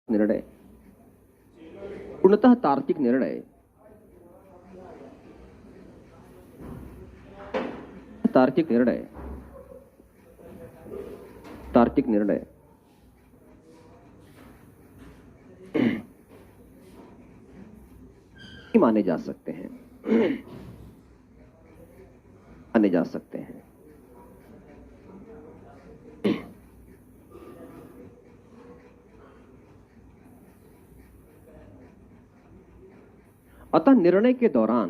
निर्णय, पूर्णतः तार्किक निर्णय, तार्किक निर्णय, तार्किक निर्णय माने जा सकते हैं, माने जा सकते हैं। अतः निर्णय के दौरान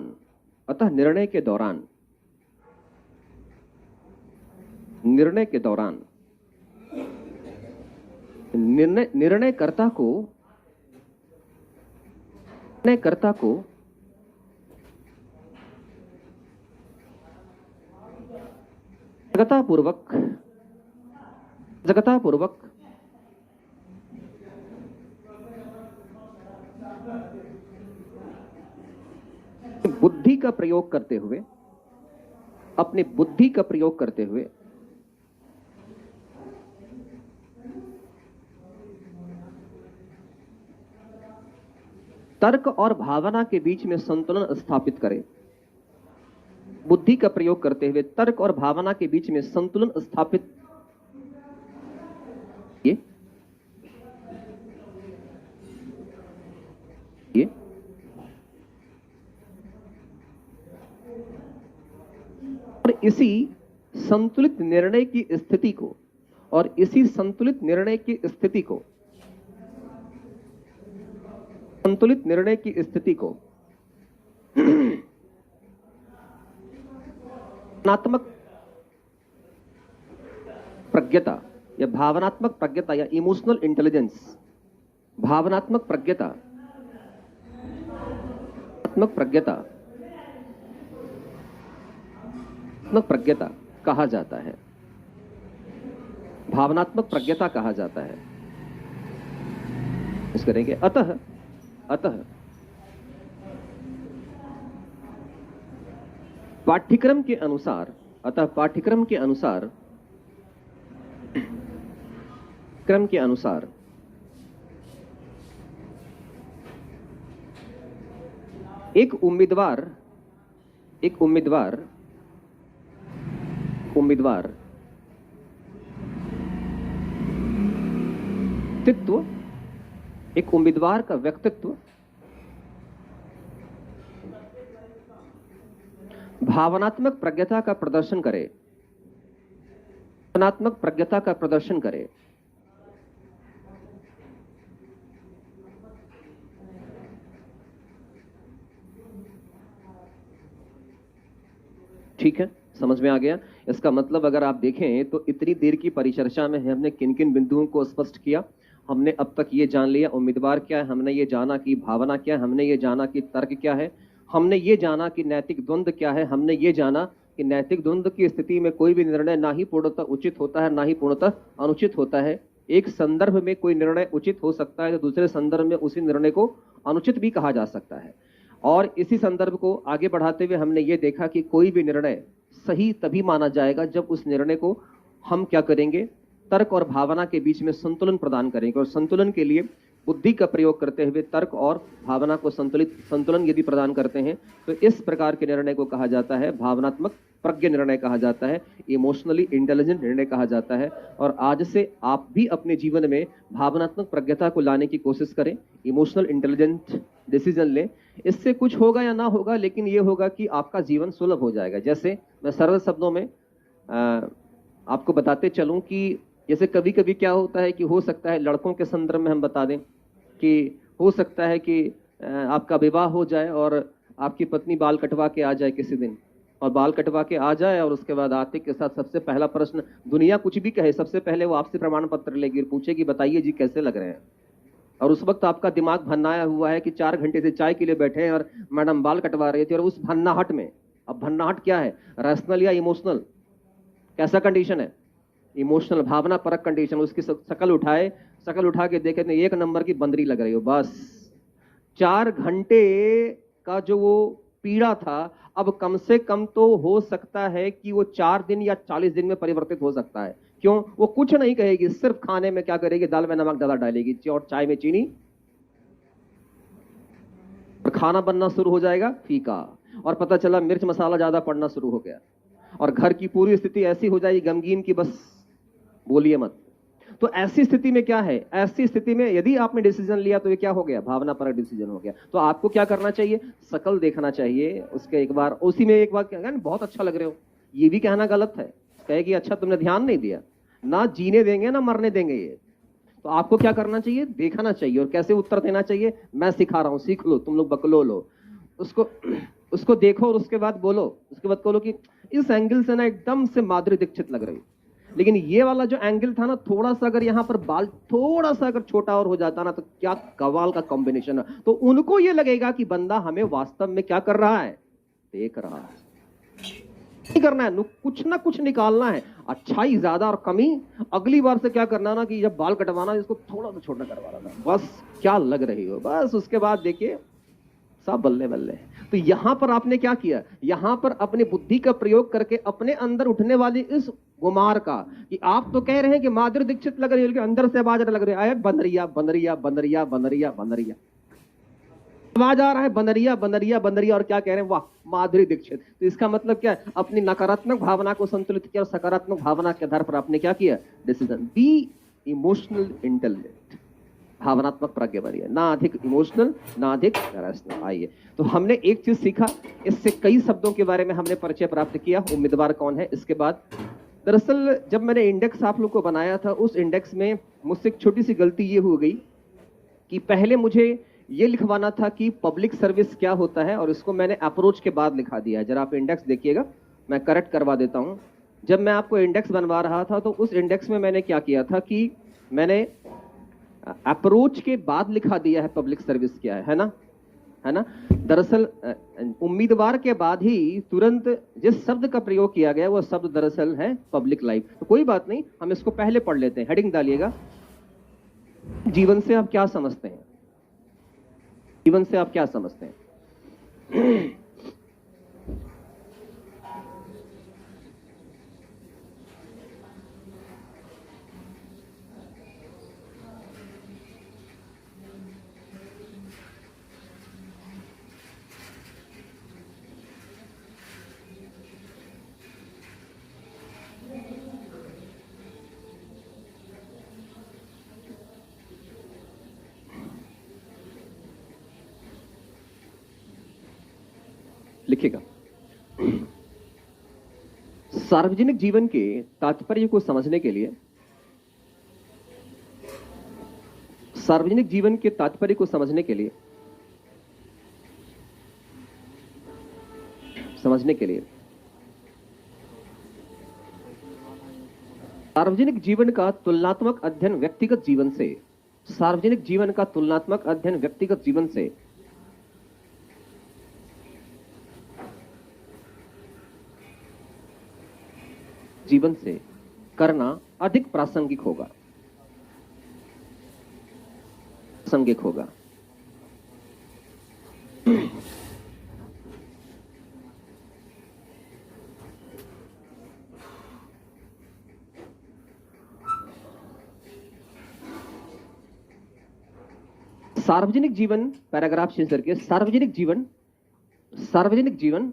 निर्णयकर्ता को सजगतापूर्वक बुद्धि का प्रयोग करते हुए, अपनी बुद्धि का प्रयोग करते हुए तर्क और भावना के बीच में संतुलन स्थापित करें। बुद्धि का प्रयोग करते हुए तर्क और भावना के बीच में संतुलन स्थापित ये और इसी संतुलित निर्णय की स्थिति को भावनात्मक प्रज्ञता या भावनात्मक प्रज्ञता या इमोशनल इंटेलिजेंस, भावनात्मक प्रज्ञता कहा जाता है, भावनात्मक प्रज्ञता कहा जाता है। इस करेंगे अतः पाठ्यक्रम के अनुसार एक उम्मीदवार का व्यक्तित्व भावनात्मक प्रज्ञता का प्रदर्शन करे। ठीक है, समझ में आ गया। इसका मतलब अगर आप देखें तो इतनी देर की परिचर्चा में हमने किन किन बिंदुओं को स्पष्ट किया। हमने अब तक ये जान लिया उम्मीदवार क्या है, हमने ये जाना कि भावना क्या है, हमने ये जाना कि तर्क क्या है, हमने ये जाना कि नैतिक द्वंद्व क्या है, हमने ये जाना कि नैतिक द्वंद्व की स्थिति में कोई भी निर्णय ना ही पूर्णतः उचित होता है ना ही पूर्णतः अनुचित होता है। एक संदर्भ में कोई निर्णय उचित हो सकता है तो दूसरे संदर्भ में उसी निर्णय को अनुचित भी कहा जा सकता है। और इसी संदर्भ को आगे बढ़ाते हुए हमने ये देखा कि कोई भी निर्णय सही तभी माना जाएगा जब उस निर्णय को हम क्या करेंगे, तर्क और भावना के बीच में संतुलन प्रदान करेंगे। और संतुलन के लिए बुद्धि का प्रयोग करते हुए तर्क और भावना को संतुलन यदि प्रदान करते हैं तो इस प्रकार के निर्णय को कहा जाता है भावनात्मक प्रज्ञ निर्णय कहा जाता है, इमोशनली इंटेलिजेंट निर्णय कहा जाता है। और आज से आप भी अपने जीवन में भावनात्मक प्रज्ञता को लाने की कोशिश करें, इमोशनल इंटेलिजेंट डिसीजन लें। इससे कुछ होगा या ना होगा, लेकिन ये होगा कि आपका जीवन सुलभ हो जाएगा। जैसे मैं सरल शब्दों में आपको बताते चलूं कि जैसे कभी कभी क्या होता है कि हो सकता है लड़कों के संदर्भ में हम बता दें कि हो सकता है कि आपका विवाह हो जाए और आपकी पत्नी बाल कटवा के आ जाए किसी दिन, और बाल कटवा के आ जाए और उसके बाद आते के साथ सबसे पहला प्रश्न, दुनिया कुछ भी कहे, सबसे पहले वो आपसे प्रमाण पत्र लेगी और पूछेगी बताइए जी कैसे लग रहे हैं। और उस वक्त आपका दिमाग भन्नाया हुआ है कि 4 घंटे से चाय के लिए बैठे हैं और मैडम बाल कटवा रही थी। और उस भन्नाहट में, अब भन्नाहट क्या है, रैशनल या इमोशनल, कैसा कंडीशन है, इमोशनल भावना परक कंडीशन। उसकी शकल उठा के देखे 1 नंबर की बंदरी लग रही हो। बस 4 घंटे का जो वो पीड़ा था अब कम से कम तो हो सकता है कि वो 4 दिन या 40 दिन में परिवर्तित हो सकता है। क्यों? वो कुछ नहीं कहेगी, सिर्फ खाने में क्या करेगी, दाल में नमक ज्यादा डालेगी और चाय में चीनी, और खाना बनना शुरू हो जाएगा फीका, और पता चला मिर्च मसाला ज्यादा पड़ना शुरू हो गया, और घर की पूरी स्थिति ऐसी हो जाएगी गमगीन की बस बोलिए मत। तो ऐसी स्थिति में क्या है, ऐसी स्थिति में यदि आपने डिसीजन लिया तो ये क्या हो गया, भावना पर डिसीजन हो गया। तो आपको क्या करना चाहिए, शकल देखना चाहिए उसके, एक बार उसी में एक बार क्या, बहुत अच्छा लग रहे हो, ये भी कहना गलत है, कहेगी अच्छा तुमने ध्यान नहीं दिया, ना जीने देंगे ना मरने देंगे ये। तो आपको क्या करना चाहिए, देखना चाहिए, और कैसे उत्तर देना चाहिए, मैं सिखा रहा हूं, सीख लो, तुम लोग बकलो लो उसको। उसको देखो और उसके बाद बोलो, उसके बाद बोलो कि इस एंगल से ना एकदम से माधुरी दीक्षित लग रही, लेकिन ये वाला जो एंगल था ना, थोड़ा सा अगर यहाँ पर बाल थोड़ा सा अगर छोटा और हो जाता ना, तो क्या कमाल का कॉम्बिनेशन है। तो उनको ये लगेगा कि बंदा हमें वास्तव में क्या कर रहा है, देख रहा है। नहीं करना है, कुछ ना कुछ निकालना है, अच्छाई ज्यादा और कमी। अगली बार से क्या करना ना कि जब बाल कटवाना इसको थोड़ा सा छोटा करवाना था, बस क्या लग रही हो, बस उसके बाद देखिए सब बल्ले बल्ले। तो यहां पर आपने क्या किया, यहां पर अपनी बुद्धि का प्रयोग करके अपने अंदर उठने वाली इस गुमार का, कि आप तो कह रहे हैं कि माधुरी दीक्षित लग रही है, लेकिन अंदर से आवाज लग रही है बनरिया बनरिया बनरिया बनरिया बनरिया, आवाज आ रहा है बनरिया बनरिया बनरिया, और क्या कह रहे हैं, वाह माधुरी दीक्षित। तो इसका मतलब क्या है, अपनी नकारात्मक भावना को संतुलित किया और सकारात्मक भावना के आधार पर आपने क्या किया, डिसीजन। बी इमोशनल इंटेलिजेंट, भावनात्मक प्रज्ञा बनिए, ना अधिक इमोशनल ना अधिक रैशनल। आइए, तो हमने एक चीज सीखा, इससे कई शब्दों के बारे में हमने परिचय प्राप्त किया, उम्मीदवार कौन है। इसके बाद दरअसल जब मैंने इंडेक्स आप लोग को बनाया था, उस इंडेक्स में मुझसे एक छोटी सी गलती ये हो गई कि पहले मुझे ये लिखवाना था कि पब्लिक सर्विस क्या होता है, और इसको मैंने अप्रोच के बाद लिखा दिया है। जरा आप इंडेक्स देखिएगा, मैं करेक्ट करवा देता हूं। जब मैं आपको इंडेक्स बनवा रहा था तो उस इंडेक्स में मैंने क्या किया था कि मैंने अप्रोच के बाद लिखा दिया है पब्लिक सर्विस क्या है ना, है ना। दरअसल उम्मीदवार के बाद ही तुरंत जिस शब्द का प्रयोग किया गया वो शब्द दरअसल है पब्लिक लाइफ। तो कोई बात नहीं, हम इसको पहले पढ़ लेते हैं। हेडिंग डालिएगा, जीवन से आप क्या समझते हैं, जीवन से आप क्या समझते हैं। लिखिएगा, सार्वजनिक जीवन के तात्पर्य को समझने के लिए, सार्वजनिक जीवन के तात्पर्य को समझने के लिए, सार्वजनिक जीवन का तुलनात्मक अध्ययन व्यक्तिगत जीवन से, सार्वजनिक जीवन का तुलनात्मक अध्ययन व्यक्तिगत जीवन से करना अधिक प्रासंगिक होगा, सार्वजनिक जीवन, पैराग्राफ चेंज करके सार्वजनिक जीवन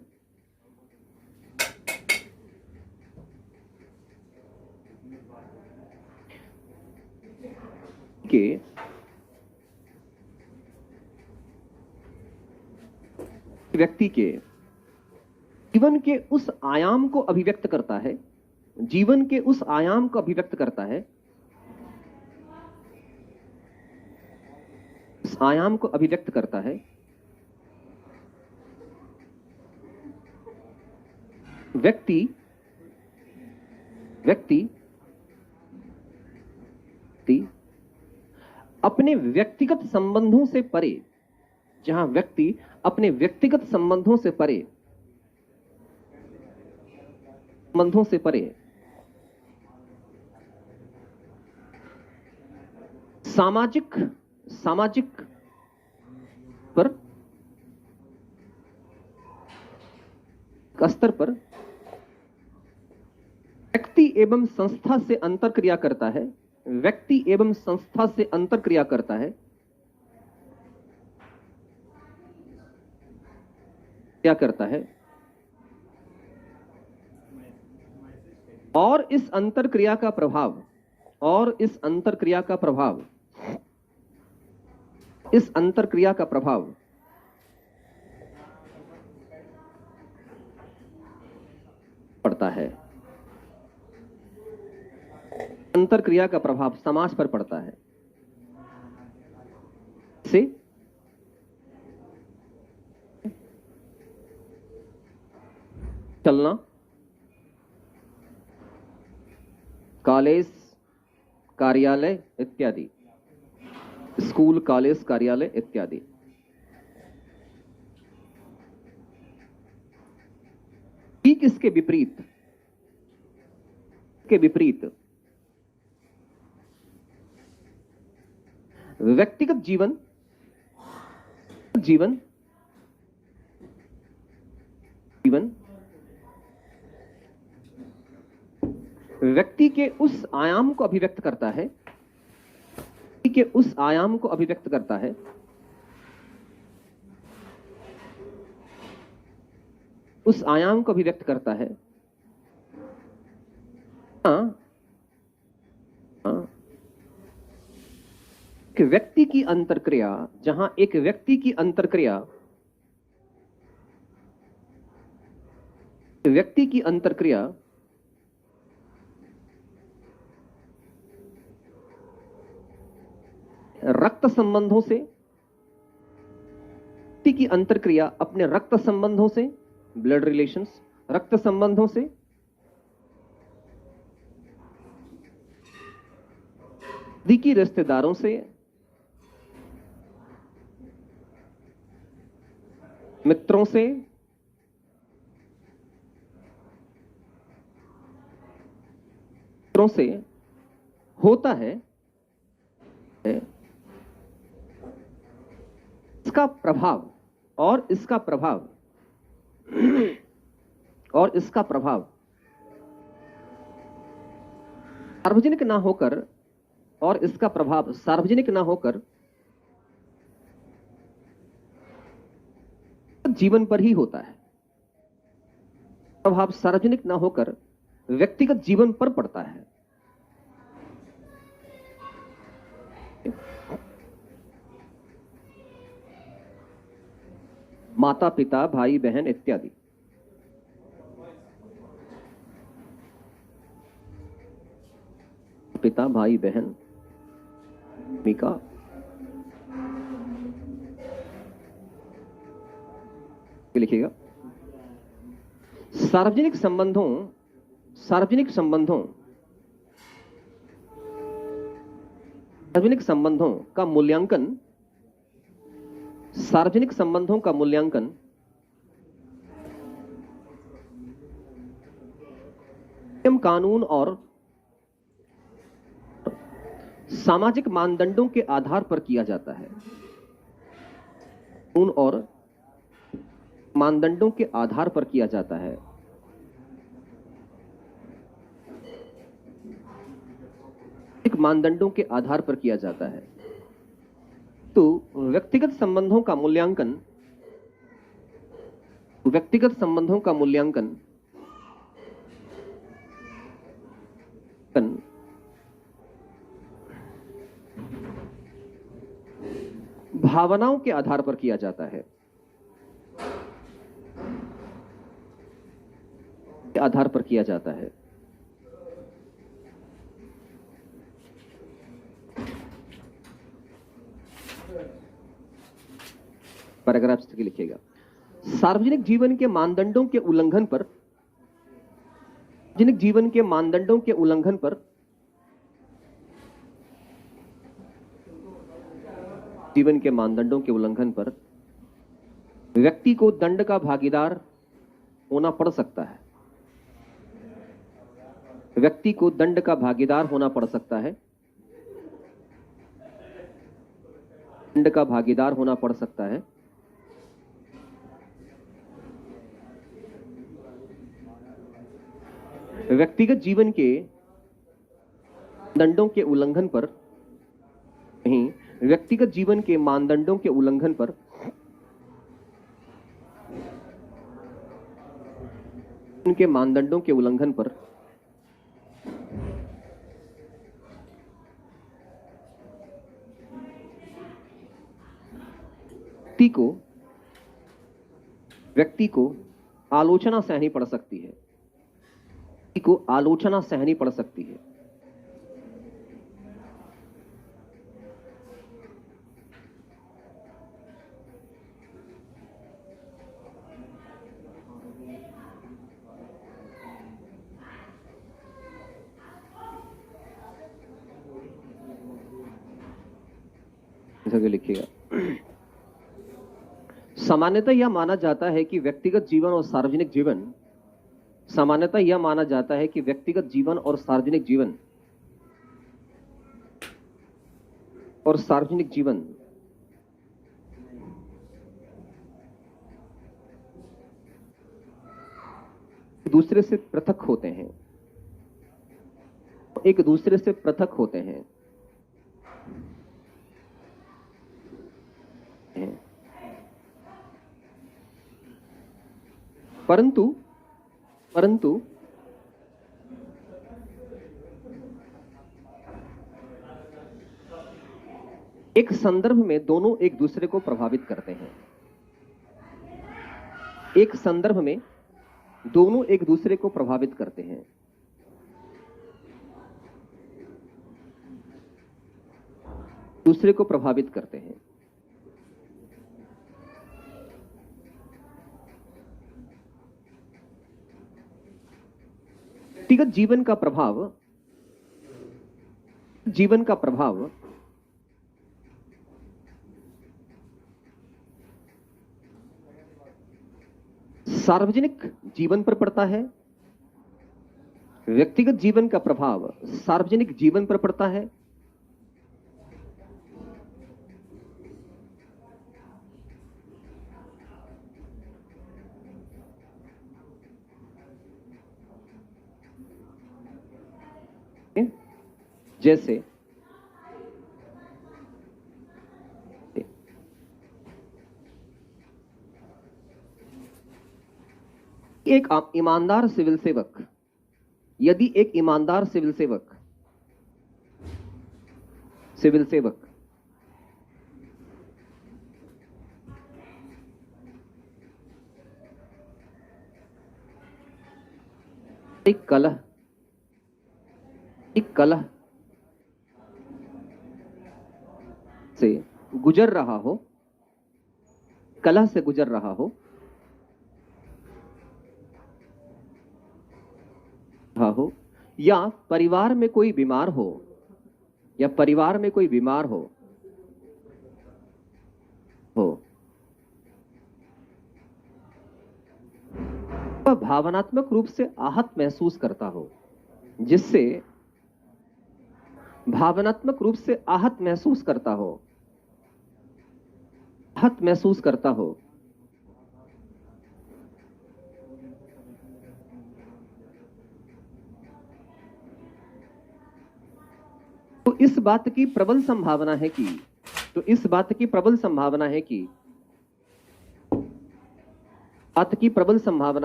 के व्यक्ति के जीवन के उस आयाम को अभिव्यक्त करता है, जीवन के उस आयाम को अभिव्यक्त करता है, उस आयाम को अभिव्यक्त करता है व्यक्ति अपने व्यक्तिगत संबंधों से परे, जहां व्यक्ति अपने व्यक्तिगत संबंधों से परे सामाजिक पर स्तर पर व्यक्ति एवं संस्था से अंतर क्रिया करता है, व्यक्ति एवं संस्था से अंतर क्रिया करता है, क्या करता है, और इस अंतर क्रिया का प्रभाव, और इस अंतर क्रिया का प्रभाव, इस अंतर क्रिया का प्रभाव पड़ता है, अंतर क्रिया का प्रभाव समाज पर पड़ता है। से चलना, कॉलेज, कार्यालय इत्यादि, स्कूल, कॉलेज, कार्यालय इत्यादि। ठीक इसके विपरीत, के विपरीत व्यक्तिगत जीवन, जीवन जीवन व्यक्ति के उस आयाम को अभिव्यक्त करता है, व्यक्ति के उस आयाम को अभिव्यक्त करता है उस आयाम को अभिव्यक्त करता है एक व्यक्ति की अंतरक्रिया, जहां एक व्यक्ति की अंतरक्रिया, व्यक्ति की अंतरक्रिया रक्त संबंधों से, व्यक्ति की अंतरक्रिया अपने रक्त संबंधों से, ब्लड रिलेशंस, रक्त संबंधों से, नजदीकी रिश्तेदारों से, मित्रों से, से होता है। इसका प्रभाव और इसका प्रभाव और इसका प्रभाव सार्वजनिक ना होकर, और इसका प्रभाव सार्वजनिक ना होकर जीवन पर ही होता है। प्रभाव सार्वजनिक ना होकर व्यक्तिगत जीवन पर पड़ता है। माता पिता, भाई बहन इत्यादि। पिता, भाई बहन, भूमिका, लिखिएगा। सार्वजनिक संबंधों, सार्वजनिक संबंधों, सार्वजनिक संबंधों का मूल्यांकन, सार्वजनिक संबंधों का मूल्यांकन नियम, कानून और सामाजिक मानदंडों के आधार पर किया जाता है। कानून और मानदंडों के आधार पर किया जाता है। एक मानदंडों के आधार पर किया जाता है। तो व्यक्तिगत संबंधों का मूल्यांकन, व्यक्तिगत संबंधों का मूल्यांकन भावनाओं के आधार पर किया जाता है, के आधार पर किया जाता है। पैराग्राफ से लिखिएगा। सार्वजनिक जीवन के मानदंडों के उल्लंघन पर, सार्वजनिक जीवन के मानदंडों के उल्लंघन पर जीवन के मानदंडों के उल्लंघन पर व्यक्ति को दंड का भागीदार होना पड़ सकता है। व्यक्ति को दंड का भागीदार होना पड़ सकता है। दंड का भागीदार होना पड़ सकता है। व्यक्तिगत जीवन के मानदंडों के उल्लंघन पर नहीं, व्यक्तिगत जीवन के मानदंडों के उल्लंघन पर उनके मानदंडों के उल्लंघन पर व्यक्ति को आलोचना सहनी पड़ सकती है, व्यक्ति को आलोचना सहनी पड़ सकती है। लिखिएगा, सामान्यतः यह माना जाता है कि व्यक्तिगत जीवन और सार्वजनिक जीवन सामान्यतः यह माना जाता है कि व्यक्तिगत जीवन और सार्वजनिक जीवन दूसरे से पृथक होते हैं, एक दूसरे से पृथक होते हैं। परंतु एक संदर्भ में दोनों एक दूसरे को प्रभावित करते हैं। एक संदर्भ में दोनों एक दूसरे को प्रभावित करते हैं। दूसरे को प्रभावित करते हैं। व्यक्तिगत जीवन का प्रभाव सार्वजनिक जीवन पर पड़ता है। व्यक्तिगत जीवन का प्रभाव सार्वजनिक जीवन पर पड़ता है। जैसे एक ईमानदार सिविल सेवक, यदि एक ईमानदार सिविल सेवक एक कलह से गुजर रहा हो, या परिवार में कोई बीमार हो, वह भावनात्मक रूप से आहत महसूस करता हो, तो इस बात की प्रबल संभावना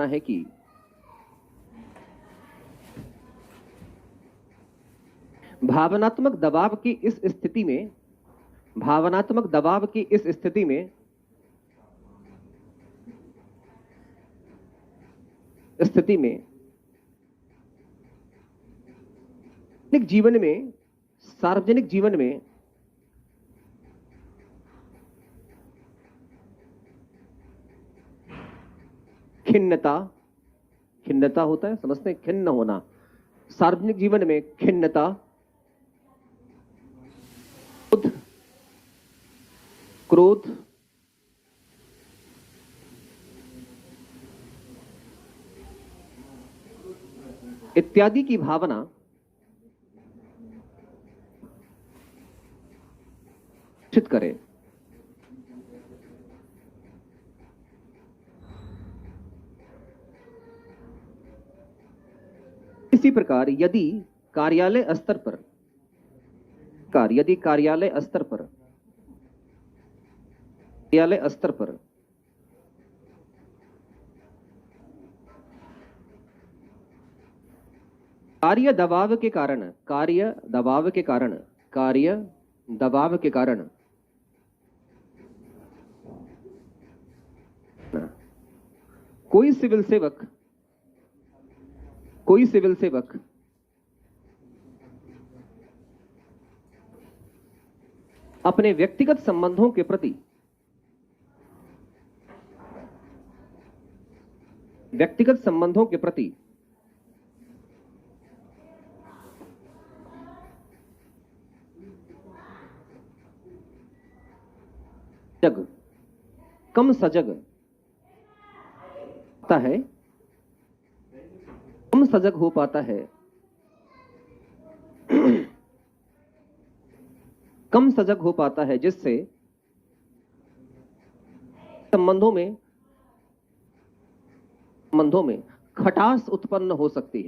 है कि भावनात्मक दबाव की इस स्थिति में सार्वजनिक जीवन में खिन्नता होता है, समझते हैं, खिन्न होना। सार्वजनिक जीवन में खिन्नता, क्रोध, इत्यादि की भावना चित करें। इसी प्रकार यदि कार्यालय स्तर पर कार्य दबाव के कारण कोई सिविल सेवक अपने व्यक्तिगत संबंधों के प्रति कम सजग हो पाता है जिससे संबंधों में खटास उत्पन्न हो सकती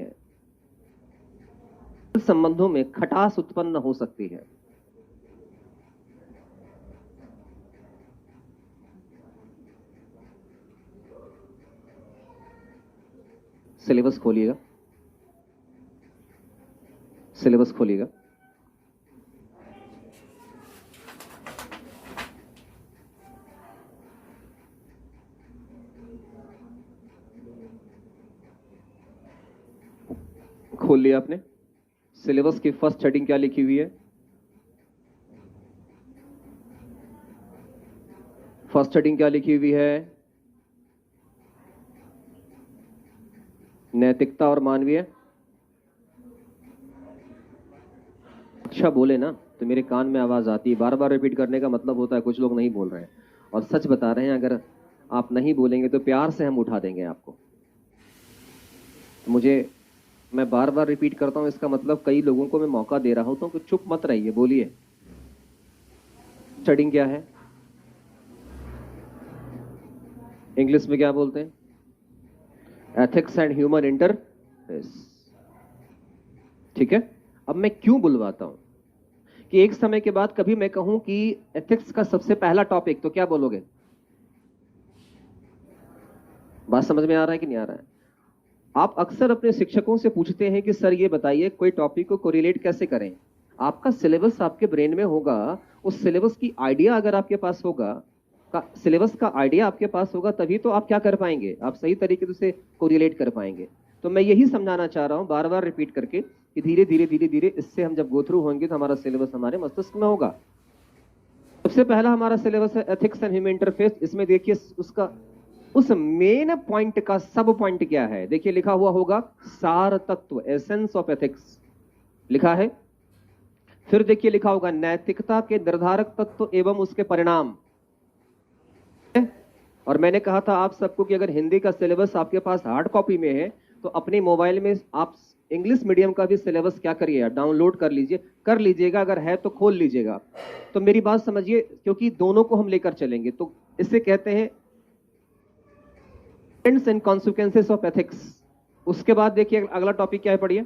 है। सिलेबस खोलिएगा। खोल लिया आपने? सिलेबस की फर्स्ट हेडिंग क्या लिखी हुई है? नैतिकता और मानवीय। अच्छा बोले ना तो मेरे कान में आवाज आती है। बार बार रिपीट करने का मतलब होता है कुछ लोग नहीं बोल रहे हैं और सच बता रहे हैं। अगर आप नहीं बोलेंगे तो प्यार से हम उठा देंगे आपको। मैं बार बार रिपीट करता हूं, इसका मतलब कई लोगों को मैं मौका दे रहा हूं तो चुप मत रहिए, बोलिए। स्टडिंग क्या है? इंग्लिश में क्या बोलते हैं? Ethics and human interface. ठीक है। अब मैं क्यों बुलवाता हूं कि एक समय के बाद कभी मैं कहूं कि एथिक्स का सबसे पहला टॉपिक, तो क्या बोलोगे? बात समझ में आ रहा है कि नहीं आ रहा है? आप अक्सर अपने शिक्षकों से पूछते हैं कि सर ये बताइए कोई टॉपिक को कोरिलेट कैसे करें। आपका सिलेबस आपके ब्रेन में होगा, उस सिलेबस की आइडिया अगर आपके पास होगा, तभी तो आप क्या कर पाएंगे, आप सही तरीके से कोरिलेट कर पाएंगे। तो मैं यही समझाना चाह रहा हूं बार बार रिपीट करके कि धीरे धीरे इससे हम जब गो थ्रू होंगे तो हमारा सिलेबस हमारे मस्तिष्क में होगा। सबसे पहला हमारा सिलेबस है एथिक्स एंड ह्यूमन इंटरफेस। इसमें देखिए उस मेन पॉइंट का सब पॉइंट क्या है। देखिए लिखा हुआ होगा सार तत्व, एसेंस ऑफ एथिक्स लिखा है। फिर देखिए लिखा होगा नैतिकता के निर्धारक तत्व एवं उसके परिणाम। और मैंने कहा था आप सबको कि अगर हिंदी का सिलेबस आपके पास हार्ड कॉपी में है तो अपने मोबाइल में आप इंग्लिश मीडियम का भी सिलेबस क्या करिए, डाउनलोड कर लीजिएगा। अगर है तो खोल लीजिएगा। तो मेरी बात समझिए, क्योंकि दोनों को हम लेकर चलेंगे। तो इसे कहते हैं ends and consequences of ethics. उसके बाद देखिए अगला टॉपिक क्या है, पढ़िए।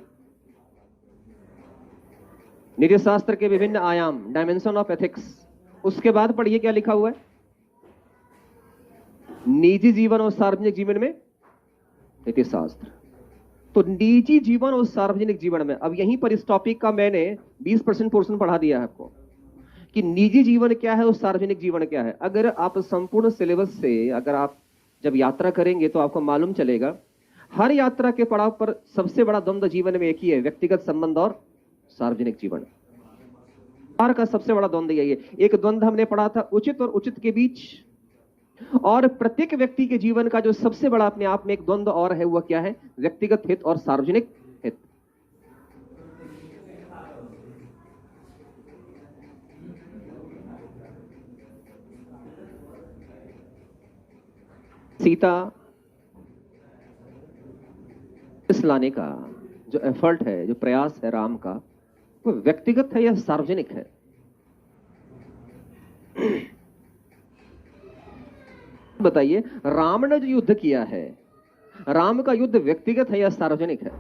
नीति शास्त्र के विभिन्न आयाम, डायमेंशन ऑफ एथिक्स। उसके बाद पढ़िए क्या लिखा हुआ है, निजी जीवन और सार्वजनिक जीवन में नीति शास्त्र। तो निजी जीवन और सार्वजनिक जीवन में, अब यहीं पर इस टॉपिक का मैंने 20% पोर्शन पढ़ा दिया है आपको कि निजी जीवन क्या है और सार्वजनिक जीवन क्या है। अगर आप संपूर्ण सिलेबस से अगर आप जब यात्रा करेंगे तो आपको मालूम चलेगा हर यात्रा के पड़ाव पर सबसे बड़ा द्वंद्व जीवन में एक ही है, व्यक्तिगत संबंध और सार्वजनिक जीवन। हर का सबसे बड़ा द्वंद्व यही है। एक द्वंद्व हमने पढ़ा था उचित और उचित के बीच, और प्रत्येक व्यक्ति के जीवन का जो सबसे बड़ा अपने आप में एक द्वंद्व और है, वह क्या है, व्यक्तिगत हित और सार्वजनिक हित। सीता इस लाने का जो एफर्ट है, जो प्रयास है राम का, वो व्यक्तिगत है या सार्वजनिक है? बताइए, राम ने जो युद्ध किया है, राम का युद्ध व्यक्तिगत है या सार्वजनिक है?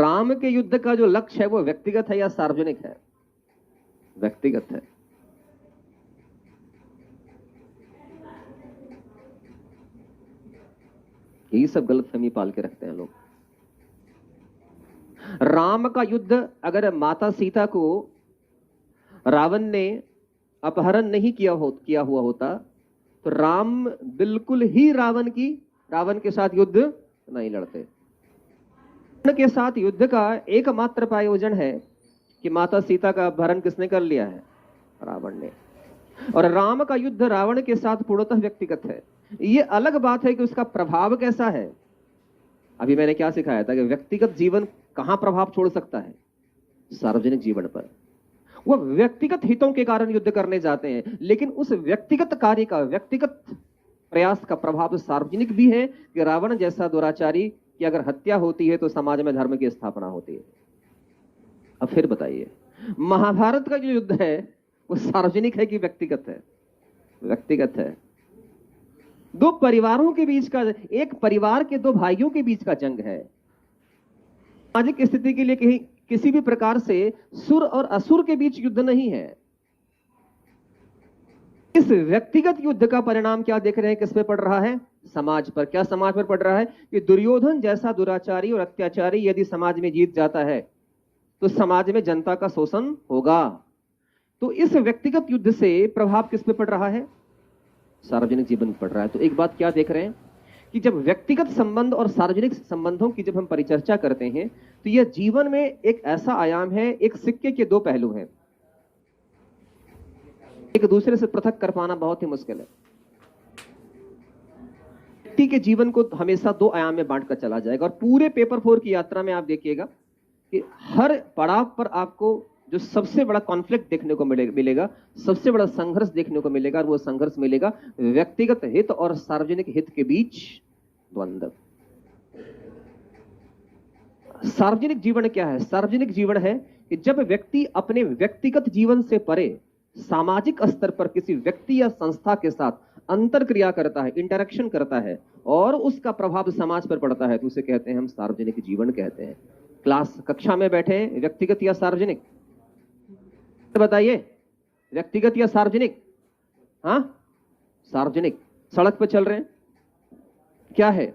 राम के युद्ध का जो लक्ष्य है वो व्यक्तिगत है या सार्वजनिक है? व्यक्तिगत है। यही सब गलतफहमी पाल के रखते हैं लोग। राम का युद्ध अगर माता सीता को रावण ने अपहरण नहीं किया हुआ होता तो राम बिल्कुल ही रावण के साथ युद्ध नहीं लड़ते। रावण के साथ युद्ध का एकमात्र प्रयोजन है कि माता सीता का अपहरण किसने कर लिया है? रावण ने। और राम का युद्ध रावण के साथ पूर्णतः व्यक्तिगत है। ये अलग बात है कि उसका प्रभाव कैसा है। अभी मैंने क्या सिखाया था कि व्यक्तिगत जीवन कहां प्रभाव छोड़ सकता है? सार्वजनिक जीवन पर। वह व्यक्तिगत हितों के कारण युद्ध करने जाते हैं, लेकिन उस व्यक्तिगत कार्य का, व्यक्तिगत प्रयास का प्रभाव सार्वजनिक भी है कि रावण जैसा दुराचारी की अगर हत्या होती है तो समाज में धर्म की स्थापना होती है। अब फिर बताइए, महाभारत का जो युद्ध है वो सार्वजनिक है कि व्यक्तिगत है? व्यक्तिगत है। दो परिवारों के बीच का, एक परिवार के दो भाइयों के बीच का जंग है। सामाजिक स्थिति के लिए किसी भी प्रकार से सुर और असुर के बीच युद्ध नहीं है। इस व्यक्तिगत युद्ध का परिणाम क्या देख रहे हैं? किस पे पड़ रहा है? समाज पर। क्या समाज पर पड़ रहा है? कि दुर्योधन जैसा दुराचारी और अत्याचारी यदि समाज में जीत जाता है तो समाज में जनता का शोषण होगा। तो इस व्यक्तिगत युद्ध से प्रभाव किस पे पड़ रहा है? सार्वजनिक जीवन पड़ रहा है। तो एक बात क्या देख रहे हैं कि जब व्यक्तिगत संबंध और सार्वजनिक संबंधों की जब हम परिचर्चा करते हैं तो यह जीवन में एक ऐसा आयाम है, एक सिक्के के दो पहलू हैं। एक दूसरे से पृथक कर पाना बहुत ही मुश्किल है। व्यक्ति के जीवन को हमेशा दो आयाम में बांट कर चला जाएगा। और पूरे पेपर 4 की यात्रा में आप देखिएगा कि हर पड़ाव पर आपको जो सबसे बड़ा कॉन्फ्लिक्ट देखने को मिलेगा, सबसे बड़ा संघर्ष देखने को मिलेगा, और वो संघर्ष मिलेगा व्यक्तिगत हित और सार्वजनिक हित के बीच द्वंद्व। सार्वजनिक जीवन क्या है? सार्वजनिक जीवन है कि जब व्यक्ति अपने व्यक्तिगत जीवन से परे सामाजिक स्तर पर किसी व्यक्ति या संस्था के साथ अंतरक्रिया करता है, इंटरेक्शन करता है, और उसका प्रभाव समाज पर पड़ता है, तो उसे कहते हैं हम सार्वजनिक जीवन कहते हैं। कक्षा में बैठे व्यक्तिगत या सार्वजनिक? बताइए, व्यक्तिगत या सार्वजनिक? हाँ, सार्वजनिक। सड़क पर चल रहे हैं, क्या है?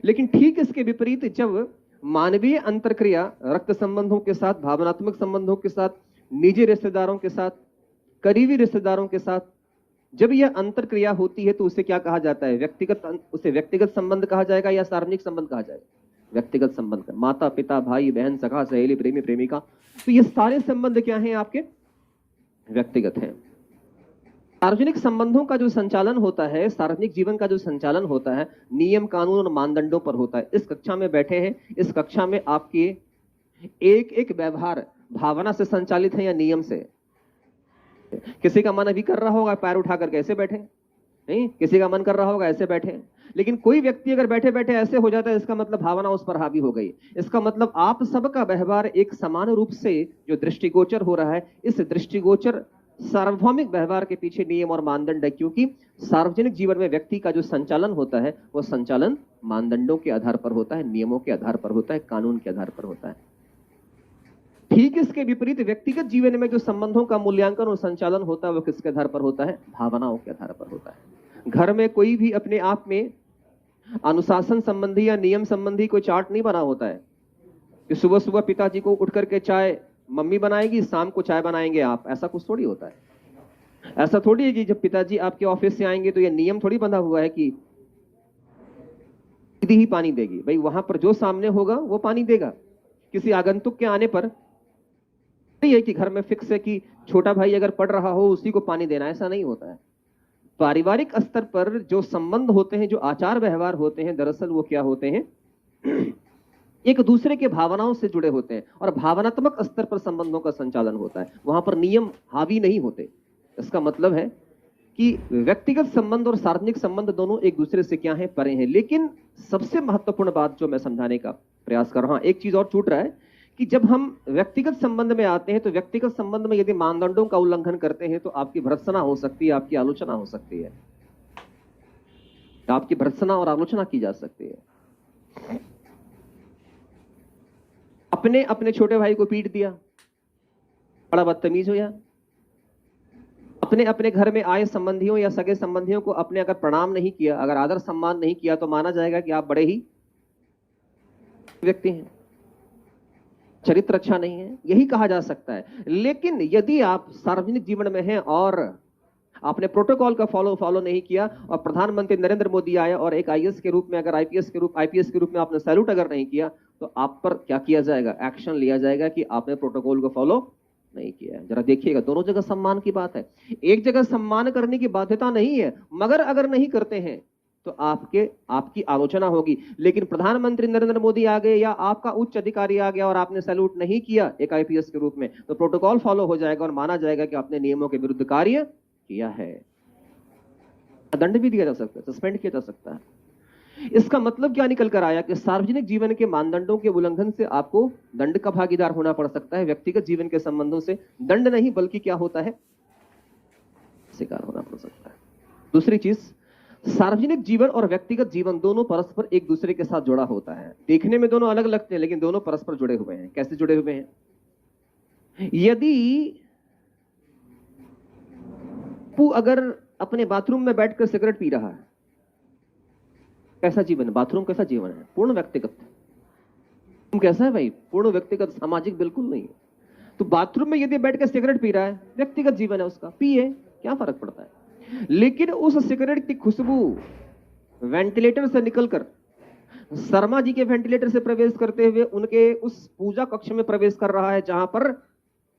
लेकिन ठीक इसके विपरीत जब मानवीय अंतरक्रिया रक्त संबंधों के साथ, भावनात्मक संबंधों के साथ, निजी रिश्तेदारों के साथ, करीबी रिश्तेदारों के साथ जब यह अंतरक्रिया होती है तो उसे क्या कहा जाता है? उसे व्यक्तिगत संबंध कहा जाएगा या सार्वजनिक संबंध कहा जाएगा? व्यक्तिगत संबंध। माता पिता, भाई बहन, सखा सहेली, प्रेमी प्रेमिका, तो ये सारे संबंध क्या हैं? आपके व्यक्तिगत हैं। सार्वजनिक संबंधों का जो संचालन होता है, सार्वजनिक जीवन का जो संचालन होता है, नियम कानून और मानदंडों पर होता है। इस कक्षा में बैठे हैं, इस कक्षा में आपके एक एक व्यवहार भावना से संचालित है या नियम से? किसी का मन अभी कर रहा होगा पैर उठाकर कैसे बैठे, नहीं? किसी का मन कर रहा होगा ऐसे बैठे। लेकिन कोई व्यक्ति अगर बैठे बैठे ऐसे हो जाता है, इसका मतलब भावना उस पर हावी हो गई। इसका मतलब आप सबका व्यवहार एक समान रूप से जो दृष्टिगोचर हो रहा है, इस दृष्टिगोचर सार्वभौमिक व्यवहार के पीछे नियम और मानदंड है। क्योंकि सार्वजनिक जीवन में व्यक्ति का जो संचालन होता है वो संचालन मानदंडों के आधार पर होता है, नियमों के आधार पर होता है, कानून के आधार पर होता है। ठीक इसके विपरीत व्यक्तिगत जीवन में जो संबंधों का मूल्यांकन और संचालन होता है वो किसके आधार पर होता है? भावनाओं के आधार पर होता है। घर में कोई भी अपने आप में अनुशासन संबंधी या नियम संबंधी कोई चार्ट नहीं बना होता है कि सुबह सुबह पिताजी को उठ करके चाय मम्मी बनाएगी, शाम को चाय बनाएंगे आप। ऐसा कुछ थोड़ी होता है। ऐसा थोड़ी है कि जब पिताजी आपके ऑफिस से आएंगे तो ये नियम थोड़ी बंधा हुआ है कि दीदी ही पानी देगी। भाई वहां पर जो सामने होगा वो पानी देगा। किसी आगंतुक के आने पर नहीं है कि घर में फिक्स है कि छोटा भाई अगर पढ़ रहा हो उसी को पानी देना, ऐसा नहीं होता है। पारिवारिक स्तर पर जो संबंध होते हैं, जो आचार व्यवहार होते हैं, दरअसल वो क्या होते हैं? एक दूसरे के भावनाओं से जुड़े होते हैं और भावनात्मक स्तर पर संबंधों का संचालन होता है। वहां पर नियम हावी नहीं होते। इसका मतलब है कि व्यक्तिगत संबंध और सार्वजनिक संबंध दोनों एक दूसरे से क्या है? परे हैं। लेकिन सबसे महत्वपूर्ण बात जो मैं समझाने का प्रयास कर रहा हूं, एक चीज और छूट रहा है कि जब हम व्यक्तिगत संबंध में आते हैं तो व्यक्तिगत संबंध में यदि मानदंडों का उल्लंघन करते हैं तो आपकी भर्त्सना हो सकती है, आपकी आलोचना हो सकती है, आपकी भर्त्सना और आलोचना की जा सकती है। आपने अपने छोटे भाई को पीट दिया, बड़ा बदतमीज हो या? अपने अपने घर में आए संबंधियों या सगे संबंधियों को अपने अगर प्रणाम नहीं किया, अगर आदर सम्मान नहीं किया, तो माना जाएगा कि आप बड़े ही व्यक्ति हैं, चरित्र अच्छा नहीं है, यही कहा जा सकता है। लेकिन यदि आप सार्वजनिक जीवन में हैं और आपने प्रोटोकॉल का फॉलो नहीं किया और प्रधानमंत्री नरेंद्र मोदी आए और एक आईएएस के रूप में, अगर आईपीएस के रूप में आपने सैल्यूट अगर नहीं किया, तो आप पर क्या किया जाएगा? एक्शन लिया जाएगा कि आपने प्रोटोकॉल को फॉलो नहीं किया है। जरा देखिएगा, दोनों जगह सम्मान की बात है। एक जगह सम्मान करने की बाध्यता नहीं है, मगर अगर नहीं करते हैं तो आपकी आलोचना होगी। लेकिन प्रधानमंत्री नरेंद्र मोदी आ गए या आपका उच्च अधिकारी आ गया और आपने सैल्यूट नहीं किया एक आईपीएस के रूप में, तो प्रोटोकॉल फॉलो हो जाएगा और माना जाएगा कि आपने नियमों के विरुद्ध कार्य किया है। दंड भी दिया जा सकता है, सस्पेंड किया जा सकता है। इसका मतलब क्या निकल कर आया कि सार्वजनिक जीवन के मानदंडों के उल्लंघन से आपको दंड का भागीदार होना पड़ सकता है। व्यक्तिगत जीवन के संबंधों से दंड नहीं, बल्कि क्या होता है? शिकार होना पड़ सकता है। दूसरी चीज, सार्वजनिक जीवन और व्यक्तिगत जीवन दोनों परस्पर एक दूसरे के साथ जुड़ा होता है। देखने में दोनों अलग लगते हैं, लेकिन दोनों परस्पर जुड़े हुए हैं। कैसे जुड़े हुए हैं? यदि पप्पू अगर अपने बाथरूम में बैठकर सिगरेट पी रहा है, कैसा जीवन? बाथरूम कैसा जीवन है? पूर्ण व्यक्तिगत। तुम कैसा है भाई? पूर्ण व्यक्तिगत, सामाजिक बिल्कुल नहीं। तो बाथरूम में यदि बैठकर सिगरेट पी रहा है, व्यक्तिगत जीवन है उसका, पिए, क्या फर्क पड़ता है? लेकिन उस सिगरेट की खुशबू वेंटिलेटर से निकलकर शर्मा जी के वेंटिलेटर से प्रवेश करते हुए उनके उस पूजा कक्ष में प्रवेश कर रहा है, जहां पर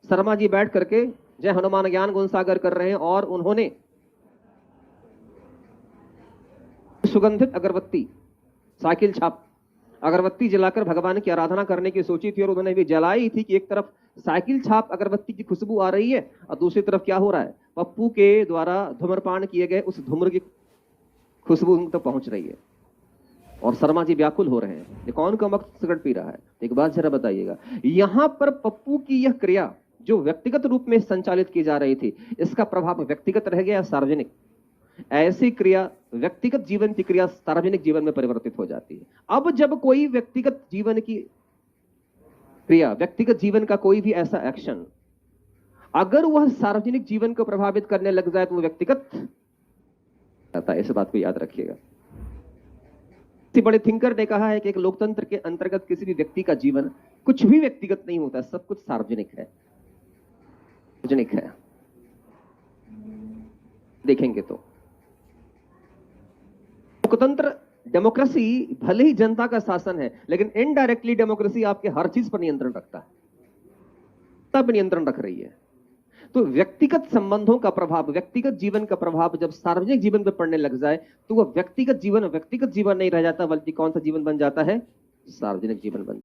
शर्मा जी बैठ करके जय हनुमान ज्ञान गुण सागर कर रहे हैं, और उन्होंने सुगंधित अगरबत्ती, साइकिल छाप अगरबत्ती जलाकर भगवान की आराधना करने की सोची थी, और उन्होंने भी जलाई थी कि एक तरफ साइकिल छाप अगरबत्ती की खुशबू आ रही है और दूसरी तरफ क्या हो रहा है? पप्पू के द्वारा धूम्रपान किए गए उस धूम्र की खुशबू उन तक पहुंच रही है, और शर्मा जी व्याकुल हो रहे हैं। ये कौन का वक्त सिगरेट पी रहा है? एक बात जरा बताइएगा, यहां पर पप्पू की यह क्रिया जो व्यक्तिगत रूप में संचालित की जा रही थी, इसका प्रभाव व्यक्तिगत रह गया, सार्वजनिक। ऐसी क्रिया, व्यक्तिगत जीवन की क्रिया सार्वजनिक जीवन में परिवर्तित हो जाती है। अब जब कोई व्यक्तिगत जीवन की क्रिया, व्यक्तिगत जीवन का कोई भी ऐसा एक्शन अगर वह सार्वजनिक जीवन को प्रभावित करने लग जाए, तो वो व्यक्तिगत रहता है। इस बात को याद रखिएगा। किसी बड़े थिंकर ने कहा है कि एक लोकतंत्र के अंतर्गत किसी भी व्यक्ति का जीवन कुछ भी व्यक्तिगत नहीं होता, सब कुछ सार्वजनिक है, सार्वजनिक है। देखेंगे तो लोकतंत्र, डेमोक्रेसी भले ही जनता का शासन है, लेकिन इनडायरेक्टली डेमोक्रेसी आपके हर चीज पर नियंत्रण रखता है, तब नियंत्रण रख रही है। तो व्यक्तिगत संबंधों का प्रभाव, व्यक्तिगत जीवन का प्रभाव जब सार्वजनिक जीवन पर पड़ने लग जाए, तो वह व्यक्तिगत जीवन नहीं रह जाता, बल्कि कौन सा जीवन बन जाता है? सार्वजनिक जीवन बन